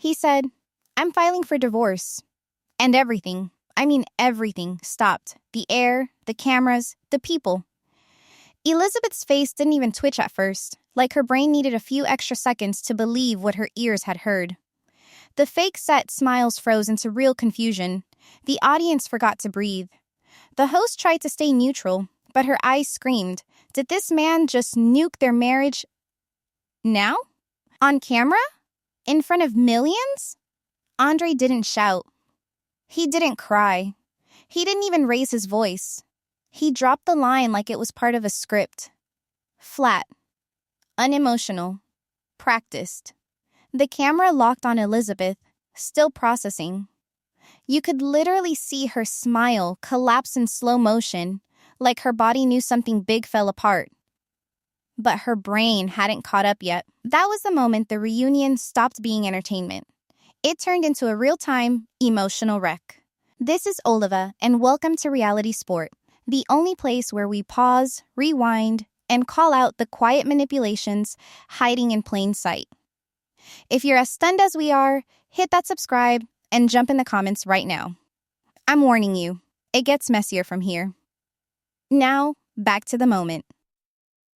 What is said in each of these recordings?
He said, "I'm filing for divorce." And everything, I mean everything, stopped. The air, the cameras, the people. Elizabeth's face didn't even twitch at first, like her brain needed a few extra seconds to believe what her ears had heard. The fake set smiles froze into real confusion. The audience forgot to breathe. The host tried to stay neutral, but her eyes screamed, did this man just nuke their marriage now? On camera? In front of millions? Andrei didn't shout. He didn't cry. He didn't even raise his voice. He dropped the line like it was part of a script. Flat. Unemotional. Practiced. The camera locked on Elizabeth, still processing. You could literally see her smile collapse in slow motion, like her body knew something big fell apart. But her brain hadn't caught up yet. That was the moment the reunion stopped being entertainment. It turned into a real-time, emotional wreck. This is Oliva, and welcome to Reality Sport, the only place where we pause, rewind, and call out the quiet manipulations hiding in plain sight. If you're as stunned as we are, hit that subscribe and jump in the comments right now. I'm warning you, it gets messier from here. Now, back to the moment.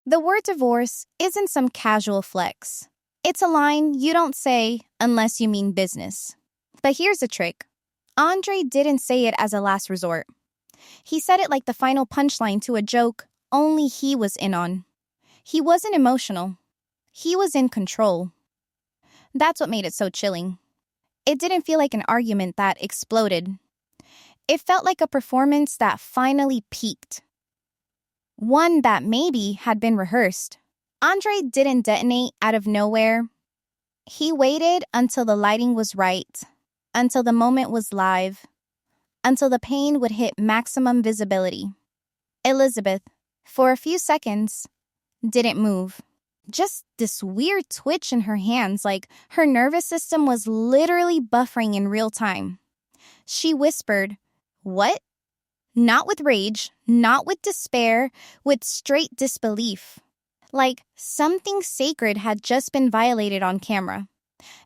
The word divorce isn't some casual flex. It's a line you don't say unless you mean business. But here's the trick. Andrei didn't say it as a last resort. He said it like the final punchline to a joke only he was in on. He wasn't emotional. He was in control. That's what made it so chilling. It didn't feel like an argument that exploded. It felt like a performance that finally peaked. One that maybe had been rehearsed. Andrei didn't detonate out of nowhere. He waited until the lighting was right, until the moment was live, until the pain would hit maximum visibility. Elizabeth, for a few seconds, didn't move. Just this weird twitch in her hands, like her nervous system was literally buffering in real time. She whispered, "What?" Not with rage, not with despair, with straight disbelief. Like something sacred had just been violated on camera.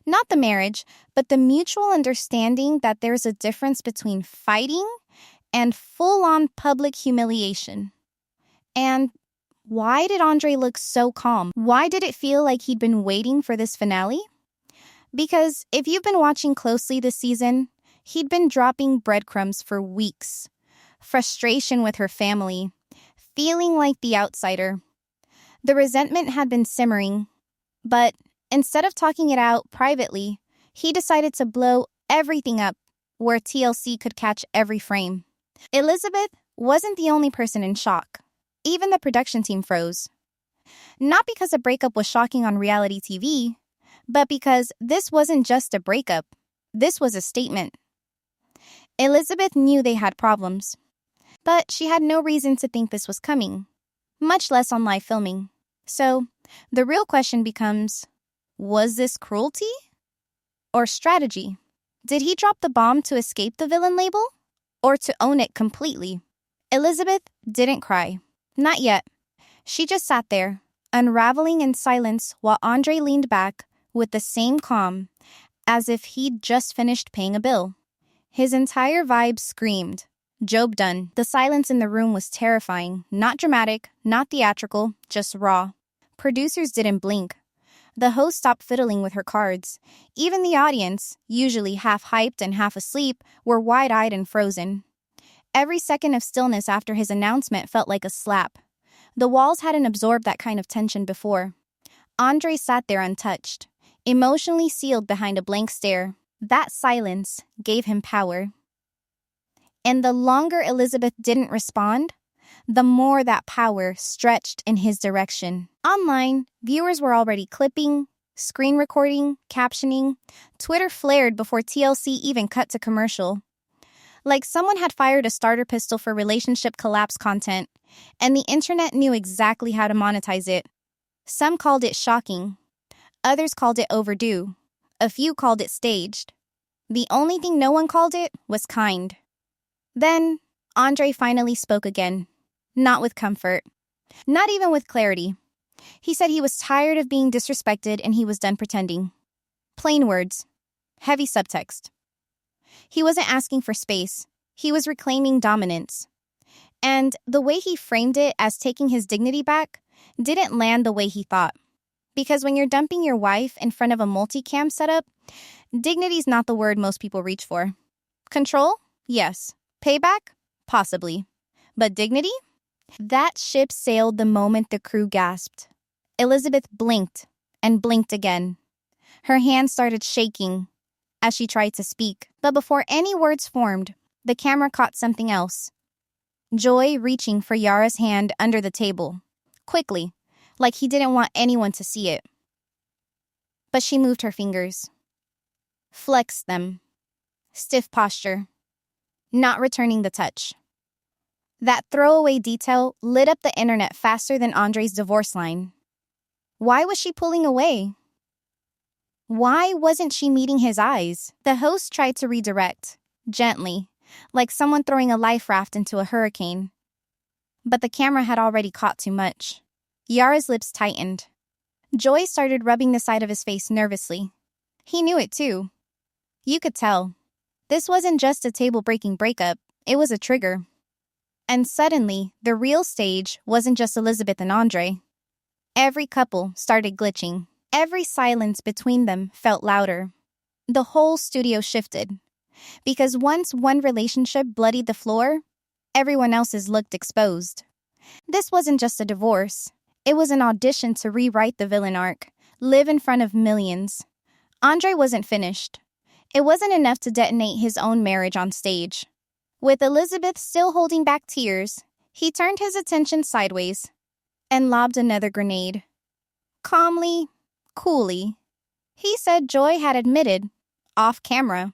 Not the marriage, but the mutual understanding that there's a difference between fighting and full-on public humiliation. And why did Andrei look so calm? Why did it feel like he'd been waiting for this finale? Because if you've been watching closely this season, he'd been dropping breadcrumbs for weeks. Frustration with her family, feeling like the outsider. The resentment had been simmering, but instead of talking it out privately, he decided to blow everything up where TLC could catch every frame. Elizabeth wasn't the only person in shock. Even the production team froze. Not because a breakup was shocking on reality TV, but because this wasn't just a breakup. This was a statement. Elizabeth knew they had problems, but she had no reason to think this was coming, much less on live filming. So, the real question becomes, was this cruelty? Or strategy? Did he drop the bomb to escape the villain label? Or to own it completely? Elizabeth didn't cry. Not yet. She just sat there, unraveling in silence while Andrei leaned back with the same calm, as if he'd just finished paying a bill. His entire vibe screamed, "Job done." The silence in the room was terrifying. Not dramatic, not theatrical, just raw. Producers didn't blink. The host stopped fiddling with her cards. Even the audience, usually half hyped and half asleep, were wide-eyed and frozen. Every second of stillness after his announcement felt like a slap. The walls hadn't absorbed that kind of tension before. Andrei sat there untouched, emotionally sealed behind a blank stare. That silence gave him power. And the longer Elizabeth didn't respond, the more that power stretched in his direction. Online, viewers were already clipping, screen recording, captioning. Twitter flared before TLC even cut to commercial. Like someone had fired a starter pistol for relationship collapse content, and the internet knew exactly how to monetize it. Some called it shocking. Others called it overdue. A few called it staged. The only thing no one called it was kind. Then, Andrei finally spoke again. Not with comfort. Not even with clarity. He said he was tired of being disrespected and he was done pretending. Plain words. heavy subtext. He wasn't asking for space. He was reclaiming dominance. And the way he framed it as taking his dignity back didn't land the way he thought. Because when you're dumping your wife in front of a multicam setup, dignity's not the word most people reach for. Control? Yes. Payback? Possibly. But dignity? That ship sailed the moment the crew gasped. Elizabeth blinked and blinked again. Her hand started shaking as she tried to speak. But before any words formed, the camera caught something else. Joy reaching for Yara's hand under the table. Quickly, like he didn't want anyone to see it. But she moved her fingers. Flexed them. Stiff posture. Not returning the touch. That throwaway detail lit up the internet faster than Andrei's divorce line. Why was she pulling away? Why wasn't she meeting his eyes? The host tried to redirect, gently, like someone throwing a life raft into a hurricane. But the camera had already caught too much. Yara's lips tightened. Joy started rubbing the side of his face nervously. He knew it too. You could tell. This wasn't just a table-breaking breakup, it was a trigger. And suddenly, the real stage wasn't just Elizabeth and Andrei. Every couple started glitching. Every silence between them felt louder. The whole studio shifted. Because once one relationship bloodied the floor, everyone else's looked exposed. This wasn't just a divorce. It was an audition to rewrite the villain arc, live in front of millions. Andrei wasn't finished. It wasn't enough to detonate his own marriage on stage. With Elizabeth still holding back tears, he turned his attention sideways and lobbed another grenade. Calmly, coolly, he said Joy had admitted, off camera,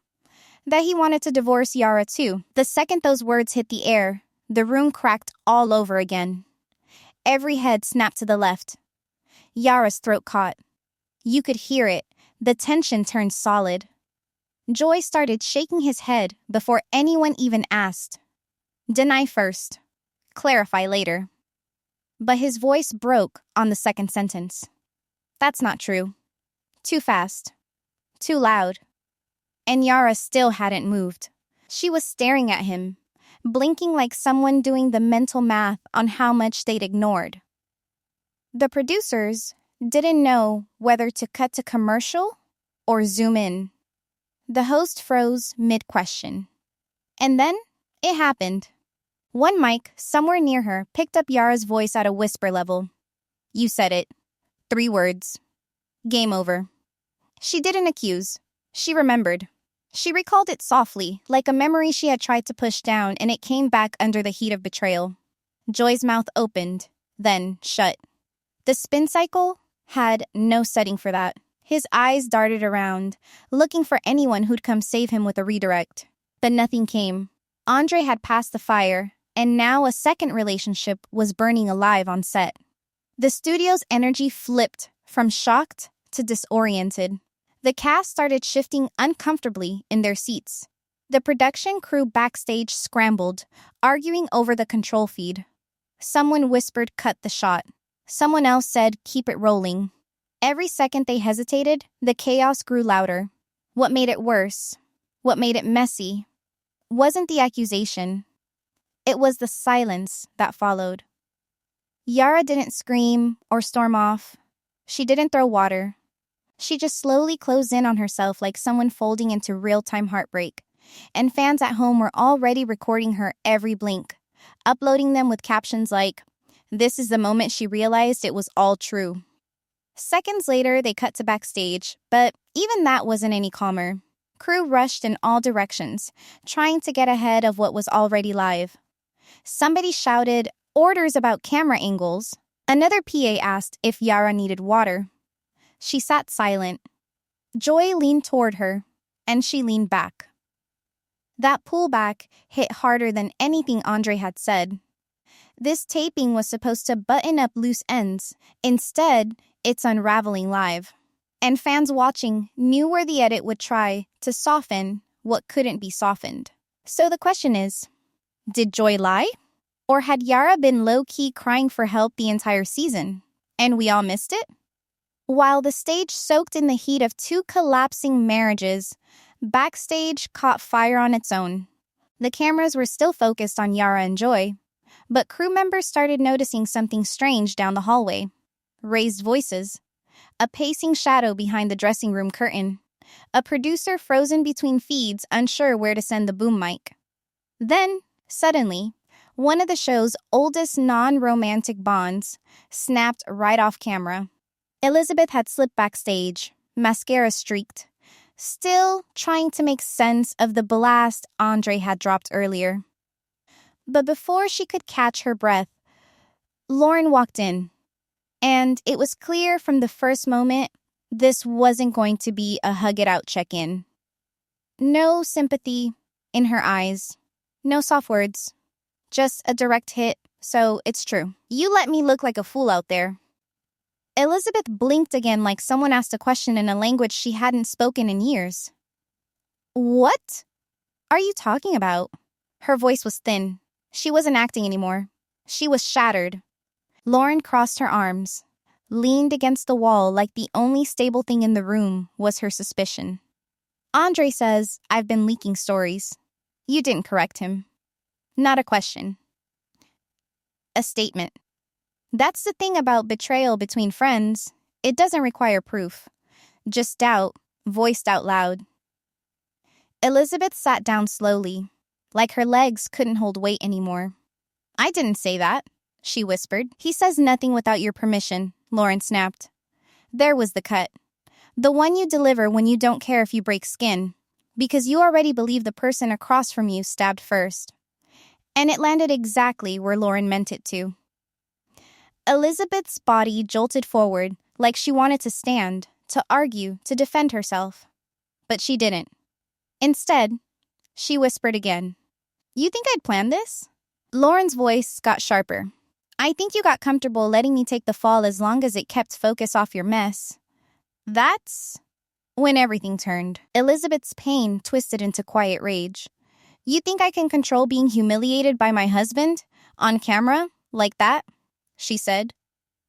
that he wanted to divorce Yara too. The second those words hit the air, the room cracked all over again. Every head snapped to the left. Yara's throat caught. You could hear it. The tension turned solid. Joy started shaking his head before anyone even asked. Deny first. Clarify later. But his voice broke on the second sentence. That's not true. Too fast. Too loud. And Yara still hadn't moved. She was staring at him, blinking like someone doing the mental math on how much they'd ignored. The producers didn't know whether to cut to commercial or zoom in. The host froze mid-question. And then it happened. One mic, somewhere near her, picked up Yara's voice at a whisper level. You said it. 3 words. Game over. She didn't accuse. She remembered. She recalled it softly, like a memory she had tried to push down, and it came back under the heat of betrayal. Joy's mouth opened, then shut. The spin cycle had no setting for that. His eyes darted around, looking for anyone who'd come save him with a redirect. But nothing came. Andrei had passed the fire, and now a second relationship was burning alive on set. The studio's energy flipped from shocked to disoriented. The cast started shifting uncomfortably in their seats. The production crew backstage scrambled, arguing over the control feed. Someone whispered, "Cut the shot." Someone else said, "Keep it rolling." Every second they hesitated, the chaos grew louder. What made it worse, what made it messy, wasn't the accusation. It was the silence that followed. Yara didn't scream or storm off. She didn't throw water. She just slowly closed in on herself like someone folding into real-time heartbreak. And fans at home were already recording her every blink, uploading them with captions like, "This is the moment she realized it was all true." Seconds later, they cut to backstage, but even that wasn't any calmer. Crew rushed in all directions, trying to get ahead of what was already live. Somebody shouted orders about camera angles. Another PA asked if Yara needed water. She sat silent. Joy leaned toward her, and she leaned back. That pullback hit harder than anything Andrei had said. This taping was supposed to button up loose ends. Instead, it's unraveling live. And fans watching knew where the edit would try to soften what couldn't be softened. So the question is, did Joy lie? Or had Yara been low-key crying for help the entire season, and we all missed it? While the stage soaked in the heat of two collapsing marriages, backstage caught fire on its own. The cameras were still focused on Yara and Joy, but crew members started noticing something strange down the hallway. Raised voices, a pacing shadow behind the dressing room curtain, a producer frozen between feeds, unsure where to send the boom mic. Then, suddenly, one of the show's oldest non-romantic bonds snapped right off camera. Elizabeth had slipped backstage, mascara streaked, still trying to make sense of the blast Andrei had dropped earlier. But before she could catch her breath, Lauren walked in, and it was clear from the first moment this wasn't going to be a hug-it-out check-in. No sympathy in her eyes, no soft words, just a direct hit, so it's true. You let me look like a fool out there. Elizabeth blinked again like someone asked a question in a language she hadn't spoken in years. What are you talking about? Her voice was thin. She wasn't acting anymore. She was shattered. Lauren crossed her arms, leaned against the wall like the only stable thing in the room was her suspicion. Andrei says I've been leaking stories. You didn't correct him. Not a question. A statement. That's the thing about betrayal between friends. It doesn't require proof. Just doubt, voiced out loud. Elizabeth sat down slowly, like her legs couldn't hold weight anymore. I didn't say that, she whispered. He says nothing without your permission, Lauren snapped. There was the cut. The one you deliver when you don't care if you break skin, because you already believe the person across from you stabbed first. And it landed exactly where Lauren meant it to. Elizabeth's body jolted forward like she wanted to stand, to argue, to defend herself. But she didn't. Instead, she whispered again. You think I'd planned this? Lauren's voice got sharper. I think you got comfortable letting me take the fall as long as it kept focus off your mess. That's when everything turned. Elizabeth's pain twisted into quiet rage. You think I can control being humiliated by my husband? On camera? Like that? She said.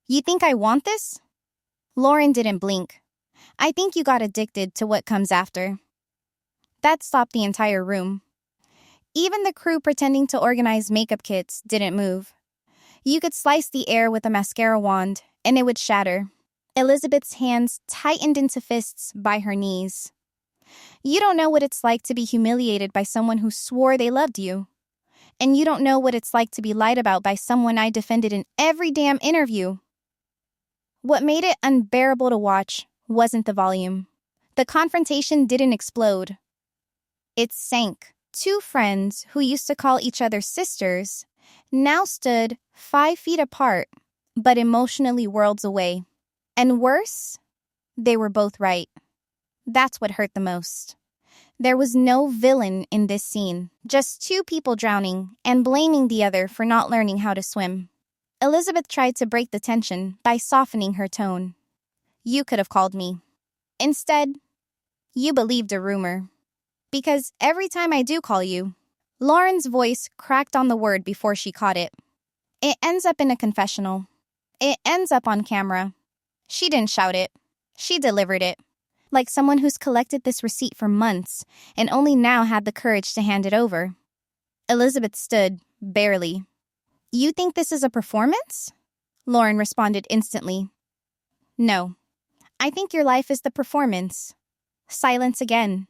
You think I want this? Lauren didn't blink. I think you got addicted to what comes after. That stopped the entire room. Even the crew pretending to organize makeup kits didn't move. You could slice the air with a mascara wand, and it would shatter. Elizabeth's hands tightened into fists by her knees. You don't know what it's like to be humiliated by someone who swore they loved you. And you don't know what it's like to be lied about by someone I defended in every damn interview. What made it unbearable to watch wasn't the volume. The confrontation didn't explode. It sank. Two friends who used to call each other sisters now stood 5 feet apart, but emotionally worlds away. And worse, they were both right. That's what hurt the most. There was no villain in this scene, just two people drowning and blaming the other for not learning how to swim. Elizabeth tried to break the tension by softening her tone. You could have called me. Instead, you believed a rumor. Because every time I do call you, Lauren's voice cracked on the word before she caught it. It ends up in a confessional. It ends up on camera. She didn't shout it. She delivered it. Like someone who's collected this receipt for months and only now had the courage to hand it over. Elizabeth stood, barely. You think this is a performance? Lauren responded instantly. No. I think your life is the performance. Silence again.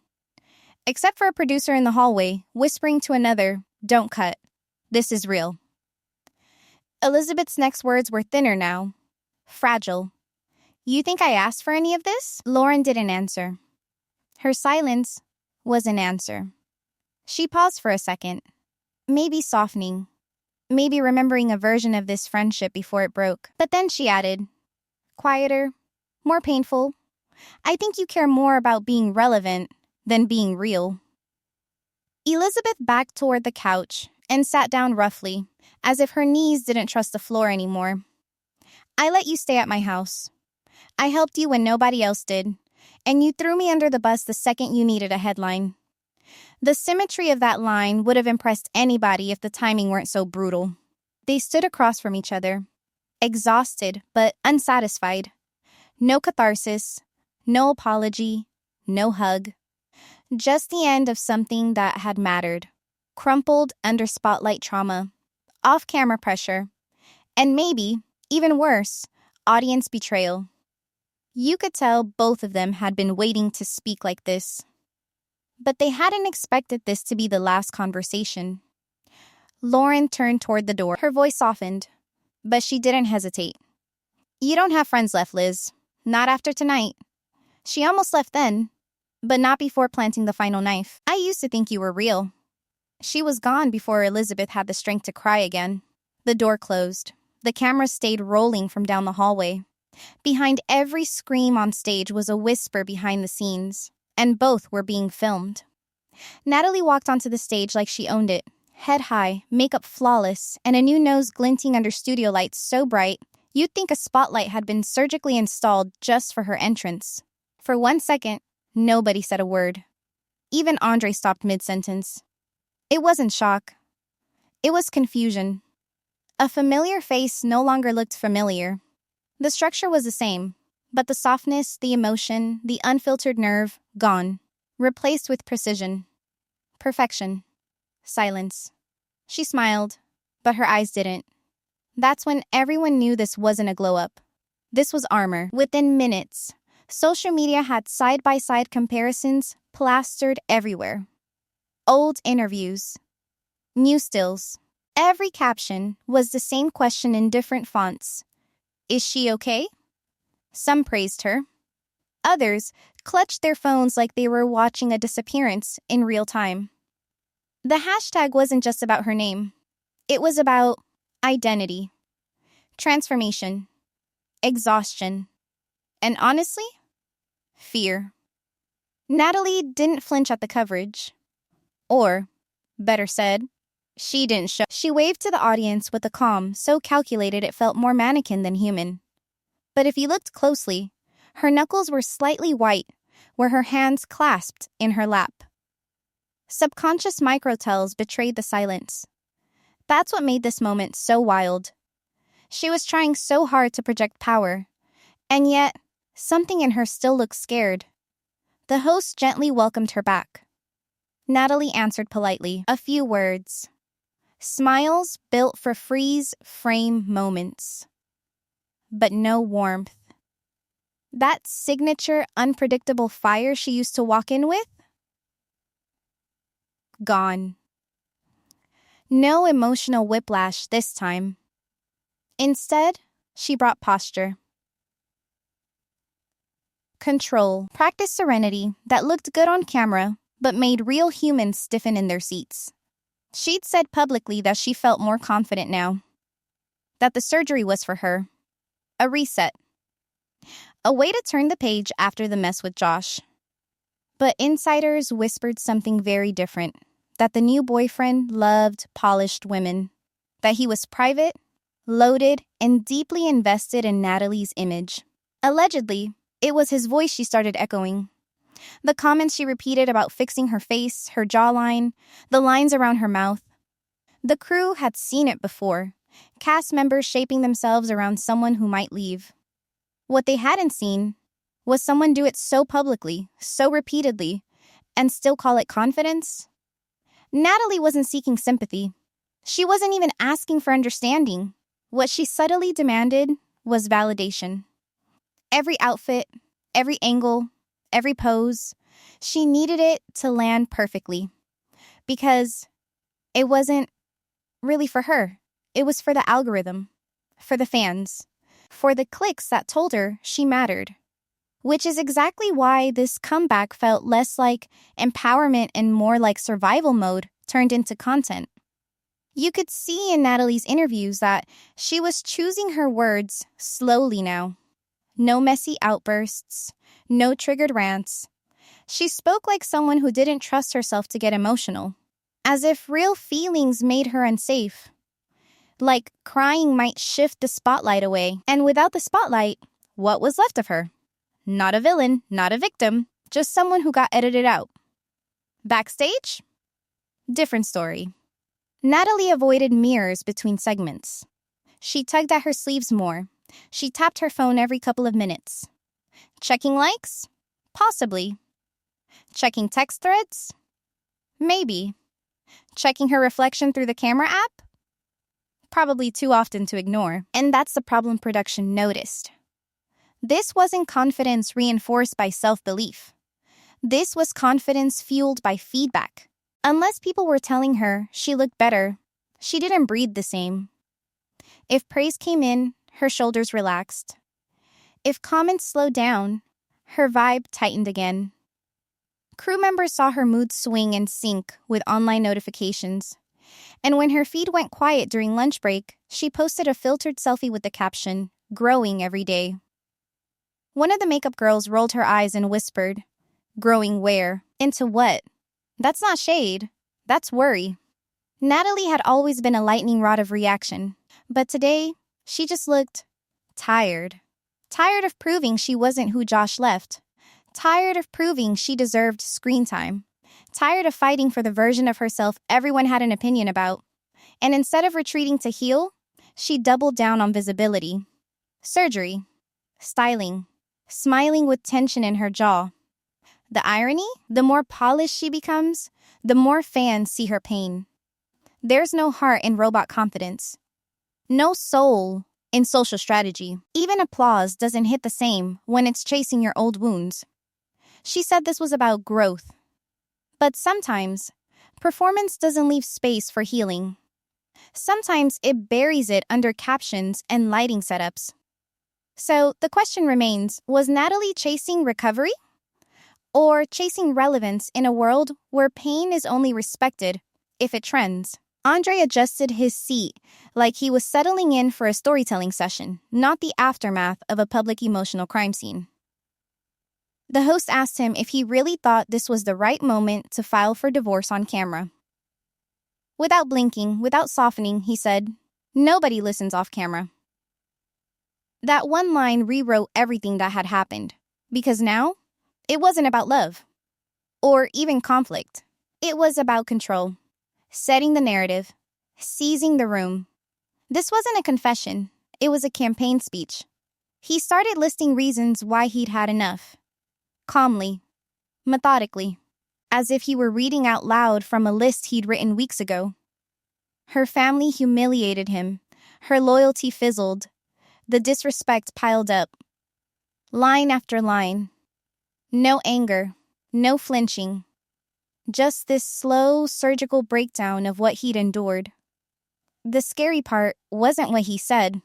Except for a producer in the hallway, whispering to another, don't cut. This is real. Elizabeth's next words were thinner now. Fragile. You think I asked for any of this? Lauren didn't answer. Her silence was an answer. She paused for a second, maybe softening, maybe remembering a version of this friendship before it broke. But then she added, quieter, more painful. I think you care more about being relevant than being real. Elizabeth backed toward the couch and sat down roughly, as if her knees didn't trust the floor anymore. I let you stay at my house. I helped you when nobody else did, and you threw me under the bus the second you needed a headline. The symmetry of that line would have impressed anybody if the timing weren't so brutal. They stood across from each other, exhausted but unsatisfied. No catharsis, no apology, no hug. Just the end of something that had mattered. Crumpled under spotlight trauma, off-camera pressure, and maybe, even worse, audience betrayal. You could tell both of them had been waiting to speak like this. But they hadn't expected this to be the last conversation. Lauren turned toward the door. Her voice softened, but she didn't hesitate. You don't have friends left, Liz. Not after tonight. She almost left then, but not before planting the final knife. I used to think you were real. She was gone before Elizabeth had the strength to cry again. The door closed. The camera stayed rolling from down the hallway. Behind every scream on stage was a whisper behind the scenes, and both were being filmed. Natalie walked onto the stage like she owned it, head high, makeup flawless, and a new nose glinting under studio lights so bright, you'd think a spotlight had been surgically installed just for her entrance. For 1 second, nobody said a word. Even Andrei stopped mid-sentence. It wasn't shock. It was confusion. A familiar face no longer looked familiar. The structure was the same, but the softness, the emotion, the unfiltered nerve, gone. Replaced with precision. Perfection. Silence. She smiled, but her eyes didn't. That's when everyone knew this wasn't a glow-up. This was armor. Within minutes, social media had side-by-side comparisons plastered everywhere. Old interviews. New stills. Every caption was the same question in different fonts. Is she okay? Some praised her. Others clutched their phones like they were watching a disappearance in real time. The hashtag wasn't just about her name. It was about identity, transformation, exhaustion, and honestly, fear. Natalie didn't flinch at the coverage. Or, better said, she didn't show. She waved to the audience with a calm so calculated it felt more mannequin than human. But if you looked closely, her knuckles were slightly white, where her hands clasped in her lap. Subconscious microtells betrayed the silence. That's what made this moment so wild. She was trying so hard to project power, and yet, something in her still looked scared. The host gently welcomed her back. Natalie answered politely, a few words. Smiles built for freeze-frame moments. But no warmth. That signature, unpredictable fire she used to walk in with? Gone. No emotional whiplash this time. Instead, she brought posture. Control. Practiced serenity that looked good on camera, but made real humans stiffen in their seats. She'd said publicly that she felt more confident now. That the surgery was for her. A reset. A way to turn the page after the mess with Josh. But insiders whispered something very different. That the new boyfriend loved polished women. That he was private, loaded, and deeply invested in Natalie's image. Allegedly, it was his voice she started echoing. The comments she repeated about fixing her face, her jawline, the lines around her mouth. The crew had seen it before, cast members shaping themselves around someone who might leave. What they hadn't seen was someone do it so publicly, so repeatedly, and still call it confidence. Natalie wasn't seeking sympathy. She wasn't even asking for understanding. What she subtly demanded was validation. Every outfit, every angle, every pose, she needed it to land perfectly. Because it wasn't really for her. It was for the algorithm, for the fans, for the clicks that told her she mattered. Which is exactly why this comeback felt less like empowerment and more like survival mode turned into content. You could see in Natalie's interviews that she was choosing her words slowly now. No messy outbursts, no triggered rants. She spoke like someone who didn't trust herself to get emotional, as if real feelings made her unsafe. Like crying might shift the spotlight away, and without the spotlight, what was left of her? Not a villain, not a victim, just someone who got edited out. Backstage? Different story. Natalie avoided mirrors between segments. She tugged at her sleeves more. She tapped her phone every couple of minutes. Checking likes? Possibly. Checking text threads? Maybe. Checking her reflection through the camera app? Probably too often to ignore. And that's the problem production noticed. This wasn't confidence reinforced by self-belief. This was confidence fueled by feedback. Unless people were telling her she looked better, she didn't breathe the same. If praise came in, her shoulders relaxed. If comments slowed down, her vibe tightened again. Crew members saw her mood swing and sink with online notifications. And when her feed went quiet during lunch break, she posted a filtered selfie with the caption, "Growing every day." One of the makeup girls rolled her eyes and whispered, "Growing where? Into what?" That's not shade. That's worry. Natalie had always been a lightning rod of reaction, but today, she just looked tired. Tired of proving she wasn't who Josh left. Tired of proving she deserved screen time. Tired of fighting for the version of herself everyone had an opinion about. And instead of retreating to heal, she doubled down on visibility. Surgery. Styling. Smiling with tension in her jaw. The irony? The more polished she becomes, the more fans see her pain. There's no heart in robot confidence. No soul in social strategy. Even applause doesn't hit the same when it's chasing your old wounds. She said this was about growth. But sometimes, performance doesn't leave space for healing. Sometimes it buries it under captions and lighting setups. So the question remains, was Natalie chasing recovery? Or chasing relevance in a world where pain is only respected if it trends? Andrei adjusted his seat like he was settling in for a storytelling session, not the aftermath of a public emotional crime scene. The host asked him if he really thought this was the right moment to file for divorce on camera. Without blinking, without softening, he said, "Nobody listens off camera." That one line rewrote everything that had happened, because now, it wasn't about love, or even conflict. It was about control, setting the narrative, seizing the room. This wasn't a confession, it was a campaign speech. He started listing reasons why he'd had enough. Calmly, methodically, as if he were reading out loud from a list he'd written weeks ago. Her family humiliated him, her loyalty fizzled, the disrespect piled up. Line after line. No anger, no flinching. Just this slow, surgical breakdown of what he'd endured. The scary part wasn't what he said,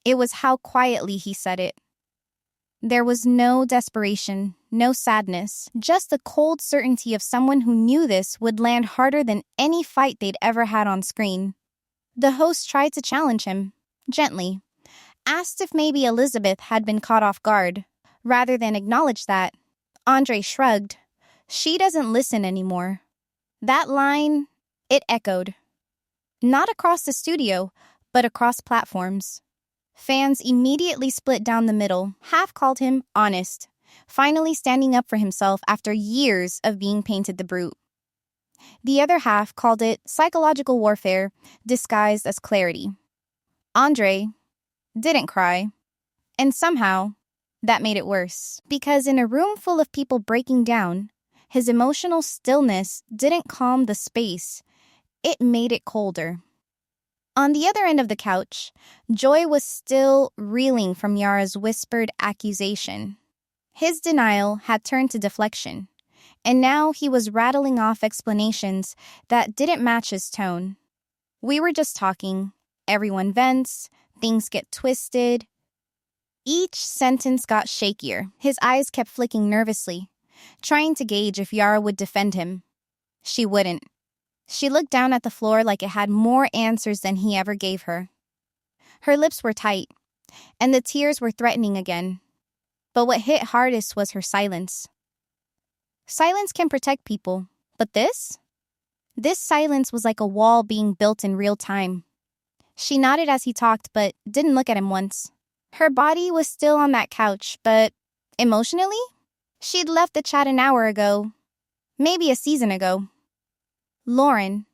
it was how quietly he said it. There was no desperation, no sadness, just the cold certainty of someone who knew this would land harder than any fight they'd ever had on screen. The host tried to challenge him, gently, asked if maybe Elizabeth had been caught off guard. Rather than acknowledge that, Andrei shrugged. She doesn't listen anymore. That line, it echoed. Not across the studio, but across platforms. Fans immediately split down the middle. Half called him honest, finally standing up for himself after years of being painted the brute. The other half called it psychological warfare disguised as clarity. Andrei didn't cry, and somehow that made it worse. Because in a room full of people breaking down, his emotional stillness didn't calm the space, it made it colder. On the other end of the couch, Joy was still reeling from Yara's whispered accusation. His denial had turned to deflection, and now he was rattling off explanations that didn't match his tone. We were just talking. Everyone vents. Things get twisted. Each sentence got shakier. His eyes kept flicking nervously, trying to gauge if Yara would defend him. She wouldn't. She looked down at the floor like it had more answers than he ever gave her. Her lips were tight, and the tears were threatening again. But what hit hardest was her silence. Silence can protect people, but this? This silence was like a wall being built in real time. She nodded as he talked, but didn't look at him once. Her body was still on that couch, but emotionally? She'd left the chat an hour ago, maybe a season ago. Lauren,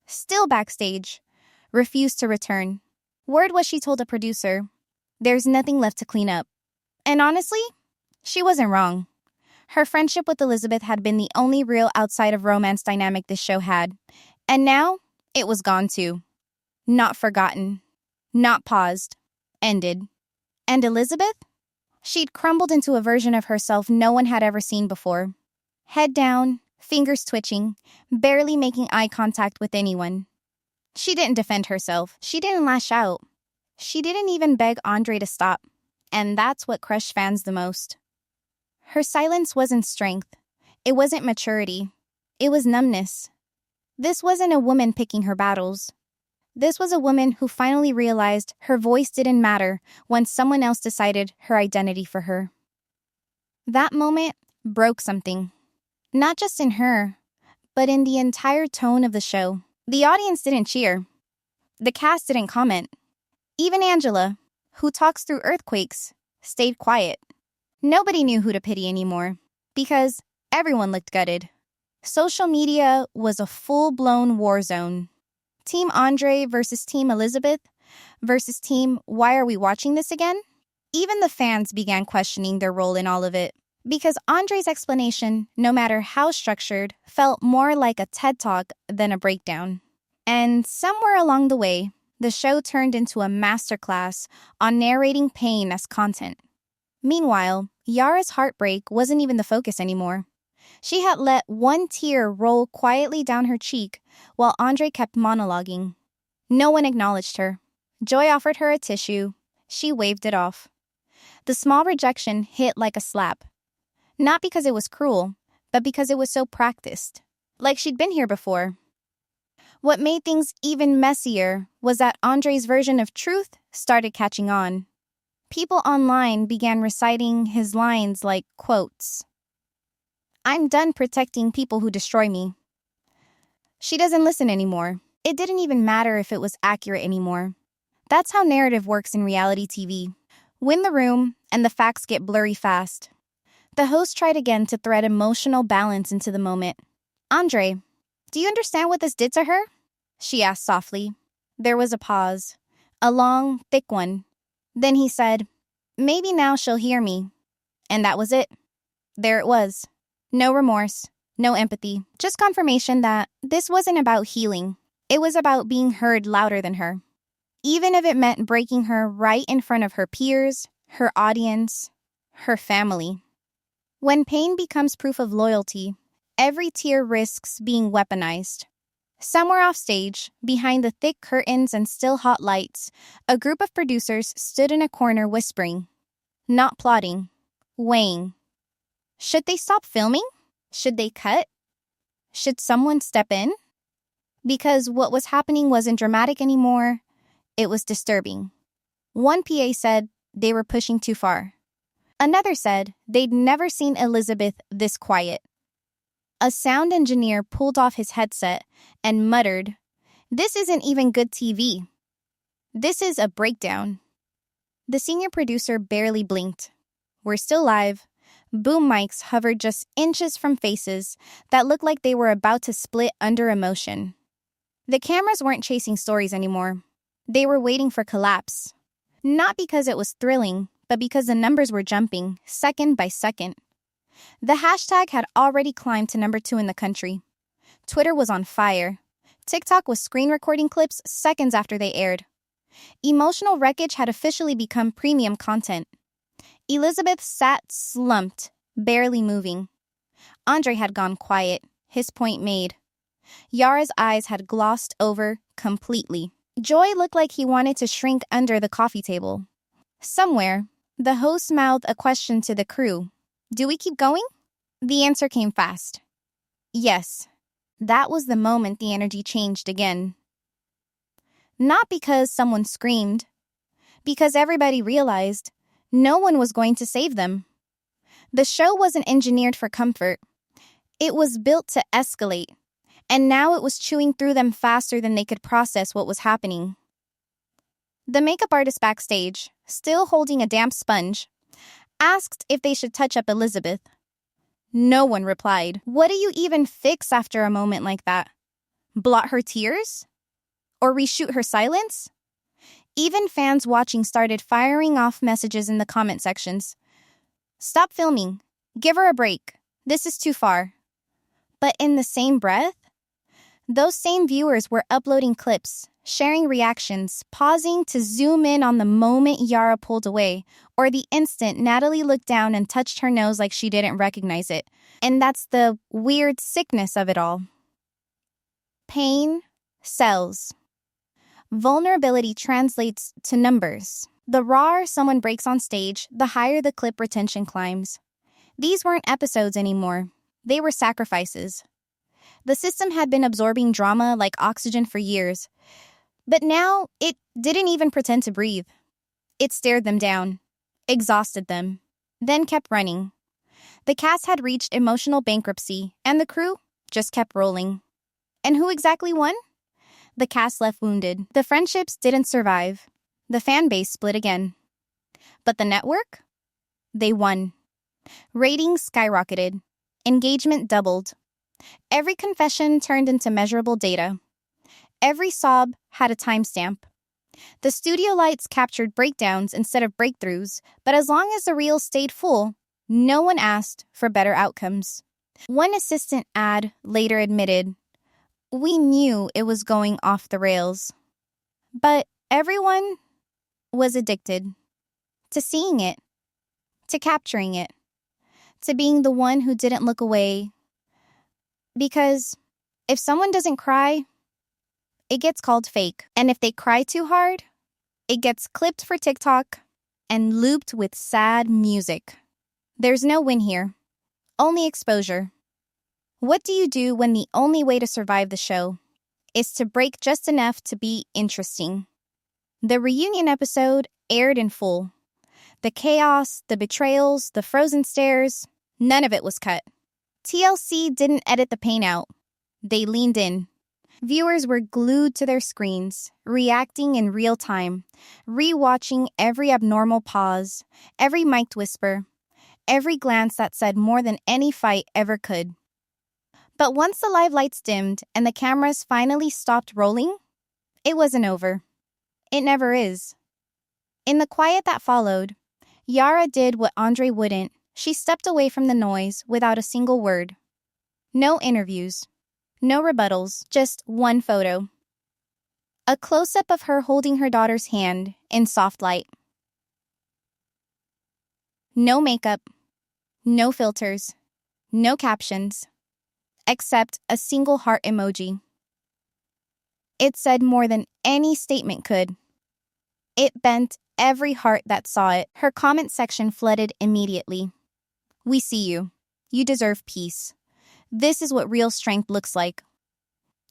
still backstage, refused to return. Word was she told a producer, "There's nothing left to clean up." And honestly, She wasn't wrong. Her friendship with Elizabeth had been the only real outside of romance dynamic this show had. And now, it was gone too. Not forgotten. Not paused. Ended. And Elizabeth? She'd crumbled into a version of herself no one had ever seen before. Head down, fingers twitching, barely making eye contact with anyone. She didn't defend herself. She didn't lash out. She didn't even beg Andrei to stop. And that's what crushed fans the most. Her silence wasn't strength. It wasn't maturity. It was numbness. This wasn't a woman picking her battles. This was a woman who finally realized her voice didn't matter when someone else decided her identity for her. That moment broke something. Not just in her, but in the entire tone of the show. The audience didn't cheer. The cast didn't comment. Even Angela, who talks through earthquakes, stayed quiet. Nobody knew who to pity anymore, because everyone looked gutted. Social media was a full-blown war zone. Team Andrei versus Team Elizabeth versus Team Why Are We Watching This Again? Even the fans began questioning their role in all of it, because Andrei's explanation, no matter how structured, felt more like a TED Talk than a breakdown. And somewhere along the way, the show turned into a masterclass on narrating pain as content. Meanwhile, Yara's heartbreak wasn't even the focus anymore. She had let one tear roll quietly down her cheek while Andrei kept monologuing. No one acknowledged her. Joy offered her a tissue. She waved it off. The small rejection hit like a slap. Not because it was cruel, but because it was so practiced. Like she'd been here before. What made things even messier was that Andrei's version of truth started catching on. People online began reciting his lines like quotes. I'm done protecting people who destroy me. She doesn't listen anymore. It didn't even matter if it was accurate anymore. That's how narrative works in reality TV. Win the room, and the facts get blurry fast. The host tried again to thread emotional balance into the moment. Andrei, do you understand what this did to her? She asked softly. There was a pause. A long, thick one. Then he said, maybe now she'll hear me. And that was it. There it was. No remorse, no empathy, just confirmation that this wasn't about healing. It was about being heard louder than her. Even if it meant breaking her right in front of her peers, her audience, her family. When pain becomes proof of loyalty, every tear risks being weaponized. Somewhere off stage, behind the thick curtains and still hot lights, a group of producers stood in a corner whispering, not plotting, weighing. Should they stop filming? Should they cut? Should someone step in? Because what was happening wasn't dramatic anymore, it was disturbing. One PA said they were pushing too far. Another said they'd never seen Elizabeth this quiet. A sound engineer pulled off his headset and muttered, "This isn't even good TV. This is a breakdown." The senior producer barely blinked. We're still live. Boom mics hovered just inches from faces that looked like they were about to split under emotion. The cameras weren't chasing stories anymore. They were waiting for collapse. Not because it was thrilling, but because the numbers were jumping, second by second. The hashtag had already climbed to number 2 in the country. Twitter was on fire. TikTok was screen recording clips seconds after they aired. Emotional wreckage had officially become premium content. Elizabeth sat slumped, barely moving. Andrei had gone quiet, his point made. Yara's eyes had glossed over completely. Joy looked like he wanted to shrink under the coffee table. Somewhere, the host mouthed a question to the crew. Do we keep going? The answer came fast. Yes. That was the moment the energy changed again. Not because someone screamed. Because everybody realized no one was going to save them. The show wasn't engineered for comfort. It was built to escalate, and now it was chewing through them faster than they could process what was happening. The makeup artist backstage, still holding a damp sponge, asked if they should touch up Elizabeth. No one replied. What do you even fix after a moment like that? Blot her tears? Or reshoot her silence? Even fans watching started firing off messages in the comment sections. Stop filming. Give her a break. This is too far. But in the same breath, those same viewers were uploading clips, sharing reactions, pausing to zoom in on the moment Yara pulled away, or the instant Natalie looked down and touched her nose like she didn't recognize it. And that's the weird sickness of it all. Pain sells. Vulnerability translates to numbers. The rawer someone breaks on stage, the higher the clip retention climbs. These weren't episodes anymore. They were sacrifices. The system had been absorbing drama like oxygen for years. But now, it didn't even pretend to breathe. It stared them down, exhausted them, then kept running. The cast had reached emotional bankruptcy, and the crew just kept rolling. And who exactly won? The cast left wounded. The friendships didn't survive. The fan base split again. But the network? They won. Ratings skyrocketed. Engagement doubled. Every confession turned into measurable data. Every sob had a timestamp. The studio lights captured breakdowns instead of breakthroughs, but as long as the reels stayed full, no one asked for better outcomes. One assistant ad later admitted, "We knew it was going off the rails." But everyone was addicted to seeing it, to capturing it, to being the one who didn't look away. Because if someone doesn't cry, it gets called fake. And if they cry too hard, it gets clipped for TikTok and looped with sad music. There's no win here, only exposure. What do you do when the only way to survive the show is to break just enough to be interesting? The reunion episode aired in full. The chaos, the betrayals, the frozen stares, none of it was cut. TLC didn't edit the pain out. They leaned in. Viewers were glued to their screens, reacting in real time, rewatching every abnormal pause, every mic'd whisper, every glance that said more than any fight ever could. But once the live lights dimmed and the cameras finally stopped rolling, it wasn't over. It never is. In the quiet that followed, Yara did what Andrei wouldn't. She stepped away from the noise without a single word. No interviews. No rebuttals, just one photo. A close-up of her holding her daughter's hand in soft light. No makeup, no filters, no captions, except a single heart emoji. It said more than any statement could. It bent every heart that saw it. Her comment section flooded immediately. "We see you. You deserve peace. This is what real strength looks like."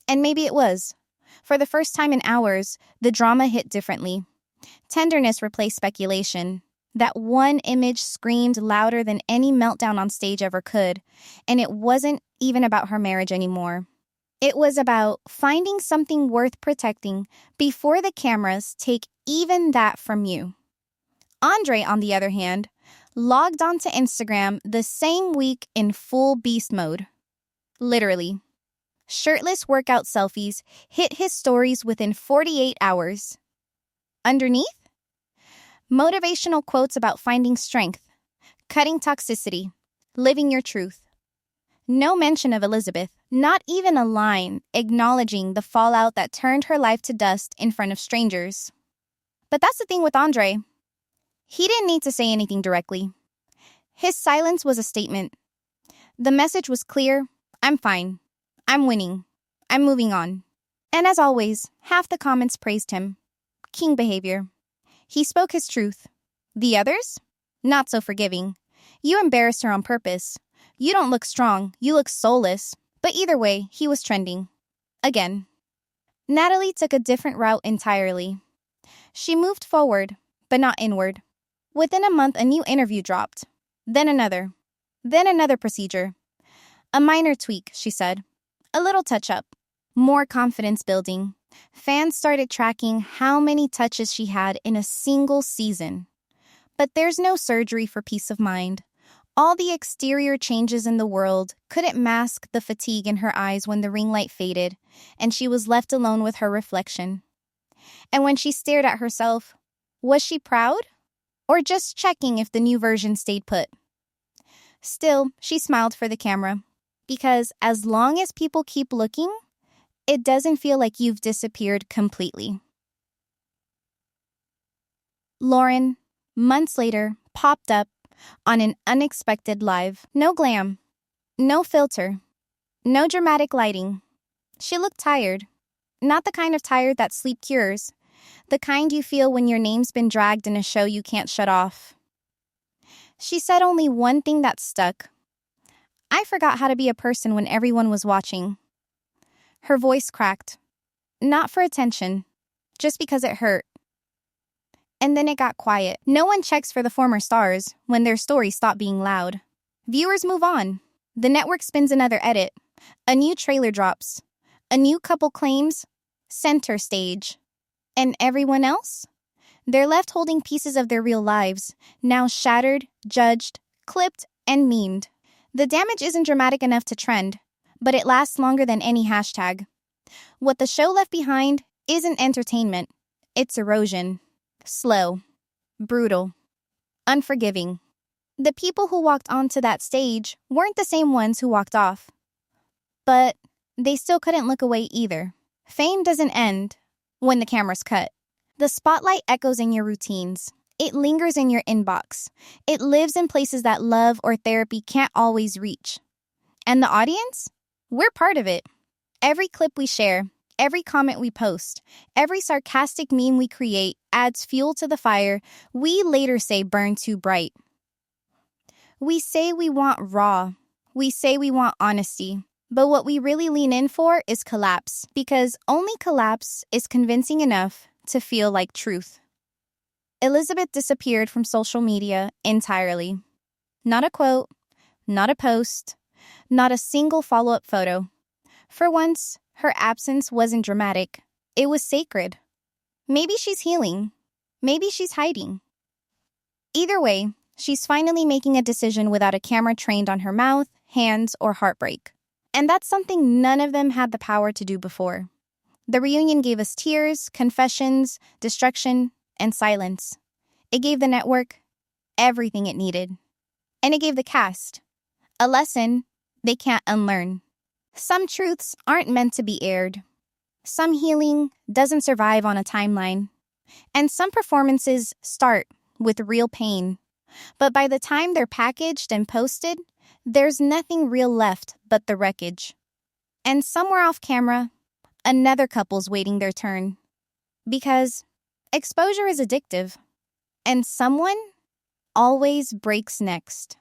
And maybe it was. For the first time in hours, the drama hit differently. Tenderness replaced speculation. That one image screamed louder than any meltdown on stage ever could, and it wasn't even about her marriage anymore. It was about finding something worth protecting before the cameras take even that from you. Andrei, on the other hand, logged onto Instagram the same week in full beast mode. Literally. Shirtless workout selfies hit his stories within 48 hours. Underneath? Motivational quotes about finding strength, cutting toxicity, living your truth. No mention of Elizabeth, not even a line acknowledging the fallout that turned her life to dust in front of strangers. But that's the thing with Andrei. He didn't need to say anything directly. His silence was a statement. The message was clear: I'm fine. I'm winning. I'm moving on. And as always, half the comments praised him. King behavior. He spoke his truth. The others? Not so forgiving. You embarrassed her on purpose. You don't look strong. You look soulless. But either way, he was trending. Again. Natalie took a different route entirely. She moved forward, but not inward. Within a month, a new interview dropped. Then another. Then another procedure. A minor tweak, she said. A little touch-up. More confidence building. Fans started tracking how many touches she had in a single season. But there's no surgery for peace of mind. All the exterior changes in the world couldn't mask the fatigue in her eyes when the ring light faded, and she was left alone with her reflection. And when she stared at herself, was she proud? Or just checking if the new version stayed put? Still, she smiled for the camera. Because as long as people keep looking, it doesn't feel like you've disappeared completely. Lauren, months later, popped up on an unexpected live. No glam, no filter, no dramatic lighting. She looked tired. Not the kind of tired that sleep cures. The kind you feel when your name's been dragged in a show you can't shut off. She said only one thing that stuck. I forgot how to be a person when everyone was watching. Her voice cracked. Not for attention, just because it hurt. And then it got quiet. No one checks for the former stars when their stories stop being loud. Viewers move on. The network spins another edit. A new trailer drops. A new couple claims center stage. And everyone else? They're left holding pieces of their real lives, now shattered, judged, clipped, and memed. The damage isn't dramatic enough to trend, but it lasts longer than any hashtag. What the show left behind isn't entertainment. It's erosion. Slow, brutal, unforgiving. The people who walked onto that stage weren't the same ones who walked off. But they still couldn't look away either. Fame doesn't end when the camera's cut. The spotlight echoes in your routines. It lingers in your inbox. It lives in places that love or therapy can't always reach. And the audience? We're part of it. Every clip we share, every comment we post, every sarcastic meme we create adds fuel to the fire we later say burned too bright. We say we want raw. We say we want honesty. But what we really lean in for is collapse, because only collapse is convincing enough to feel like truth. Elizabeth disappeared from social media entirely. Not a quote, not a post, not a single follow-up photo. For once, her absence wasn't dramatic. It was sacred. Maybe she's healing. Maybe she's hiding. Either way, she's finally making a decision without a camera trained on her mouth, hands, or heartbreak. And that's something none of them had the power to do before. The reunion gave us tears, confessions, destruction, and silence. It gave the network everything it needed. And it gave the cast a lesson they can't unlearn. Some truths aren't meant to be aired. Some healing doesn't survive on a timeline. And some performances start with real pain. But by the time they're packaged and posted, there's nothing real left but the wreckage. And somewhere off camera, another couple's waiting their turn. Because exposure is addictive. And someone always breaks next.